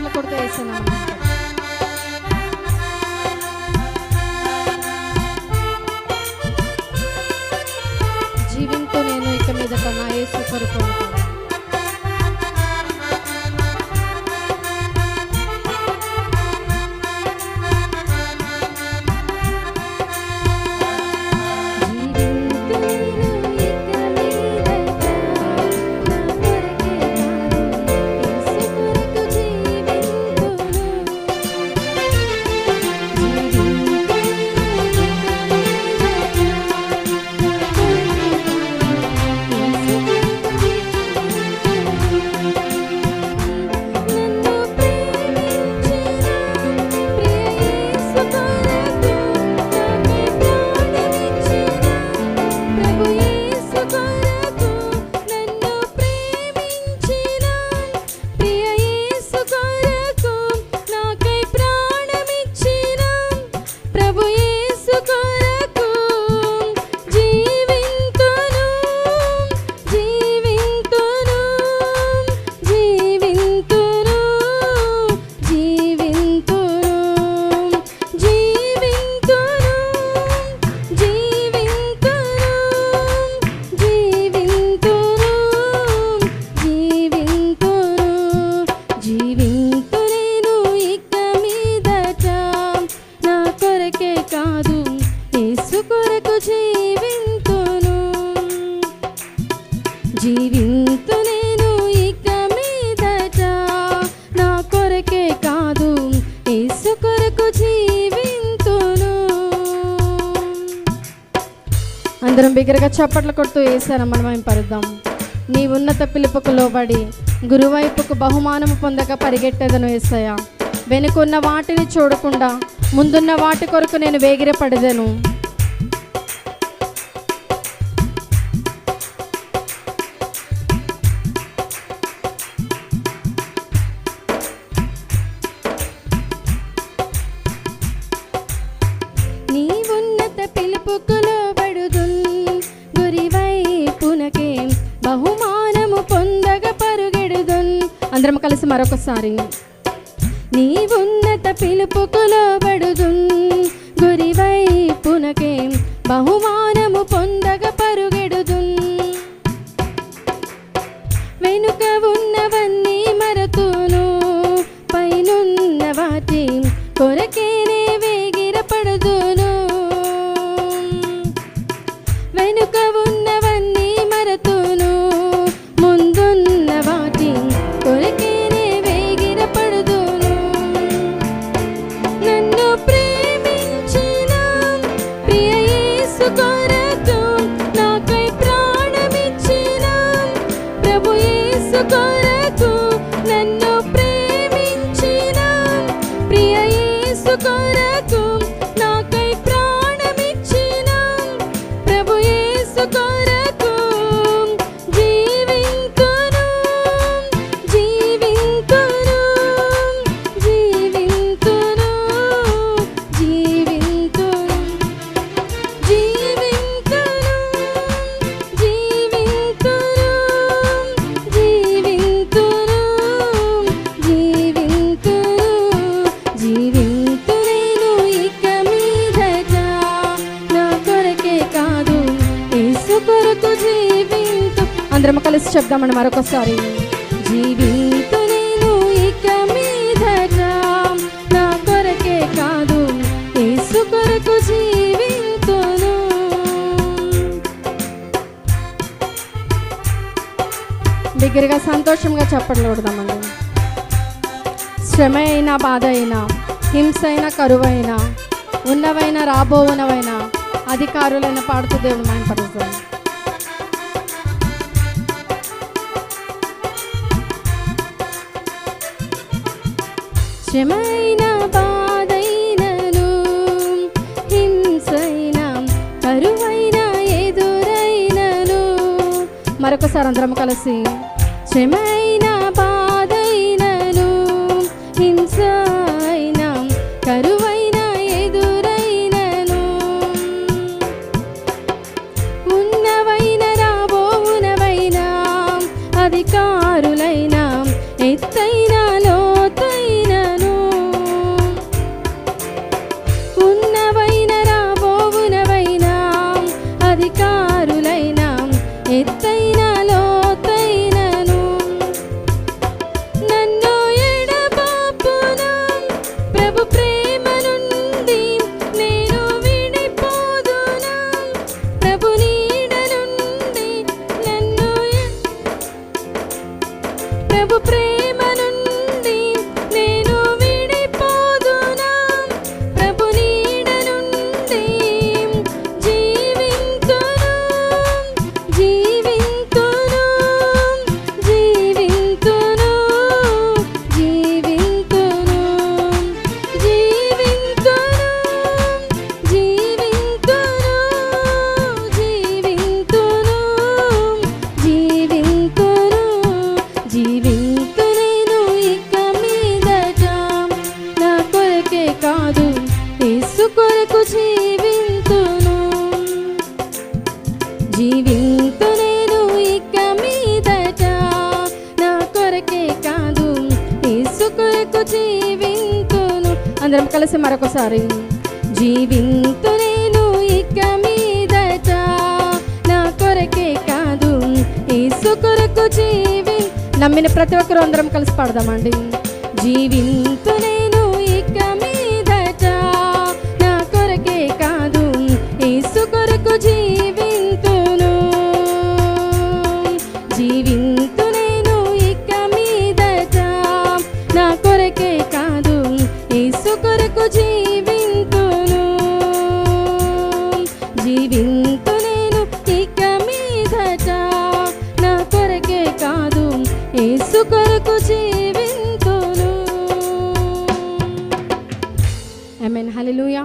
చప్పట్లు కొడుతూ వేస్తున్నాను. జీవింతో నేను ఇక మీదట నా యేసు కొరకు జీవింతు నేను ఇక మీదట నా కొరకే కాదు యేసు కొరకు జీవింతును. అందరం బిగ్గరగా చప్పట్లు కొడుతూ యేసుని మనం పరుద్దాం. నీ ఉన్నత పిలుపుకు లోబడి గురువైపుకు బహుమానము పొందక పరిగెట్టెదను యేసయ్యా. వెనుకున్న వాటిని చూడకుండా ముందున్న వాటి కొరకు నేను వేగిరపడెదను. నీ ఉన్నత పిలుపుకు లోబడుదున్ గురివైపునకే బహుమానము పొందగ పరుగెడుదున్. అందరం కలిసి మరొకసారి. నీ ఉన్నత పిలుపుకు లోబడుదున్ గురివైపునకే బహుమానము పొందగ పరుగెడుదున్. వెనుక ఉన్నవన్నీ మరతును పైనున్న వాటి కొరకేనే వేగిరపడుదును. వెనుక ఉన్నవన్నీ మరతును ముందున్న వాటి కొరకేనే వేగిరపడుదును. నన్ను ప్రేమించిన ప్రియ యేసు కొరకు నాకై ప్రాణమిచ్చిన ప్రభు యేసు కొరకు నన్ను ప్రేమించిన ప్రియ యేసు కొరకు నాకై ప్రాణమిచ్చిన ప్రభు యేసు కొరకు జీవింతును జీవింతును జీవింతును జీవింతును జీవింతును జీవింతును జీవింతును జీవింతును జీవింతు నేను ఇక మీదట నా కొరకే కాదు యేసు కొరకు జీవింతు. అందరం కలిసి చెప్దామని మరొకసారి. జీవింతు నేను ఇక మీదట నా కొరకే కాదు యేసు కొరకు జీవింతును. దగ్గరగా సంతోషంగా చప్పట్లు కొడదామండి. శ్రమ అయినా బాధ అయినా హింస అయినా కరువైనా ఉన్నవైనా రాబోవునవైనా అధికారులైన పాడుతూ దేవుడు మహిమపరుస్తాం. శ్రమైనా బాధైనను హింసైనా కరువైనా ఎదురైనను. మరొకసారి అందరం కలిసి. శ్రమైనా బాధైనను హింస అయినా కరువైనా ఎదురైనను ఉన్నవైన రాబోవునవైనా అధికారులైనా ఎత్తైన లోతైన కాదు యేసు కొరకు జీవింతును. జీవింతు నేను ఇక మీదట నా కొరకే కాదు యేసు కొరకు జీవింతును. అందరం కలిసి మరొకసారి. జీవింతు నేను ఇక మీదట నా కొరకే కాదు యేసు కొరకు నమ్మిన ప్రతి ఒక్కరు అందరం కలిసి పాడదామండి. జీవింతు నేను ఇక మీదట నా కొరకే కాదు యేసు కొరకు జీవింతును. జీవింతు నేను ఇక మీదట నా కొరకే కాదు యేసు కొరకు జీవింతును. జీవింతు నేను ఇక మీదట నా కొరకే కాదు యేసు కొరకు జీవింతును. ఆమేన్. హల్లెలూయా.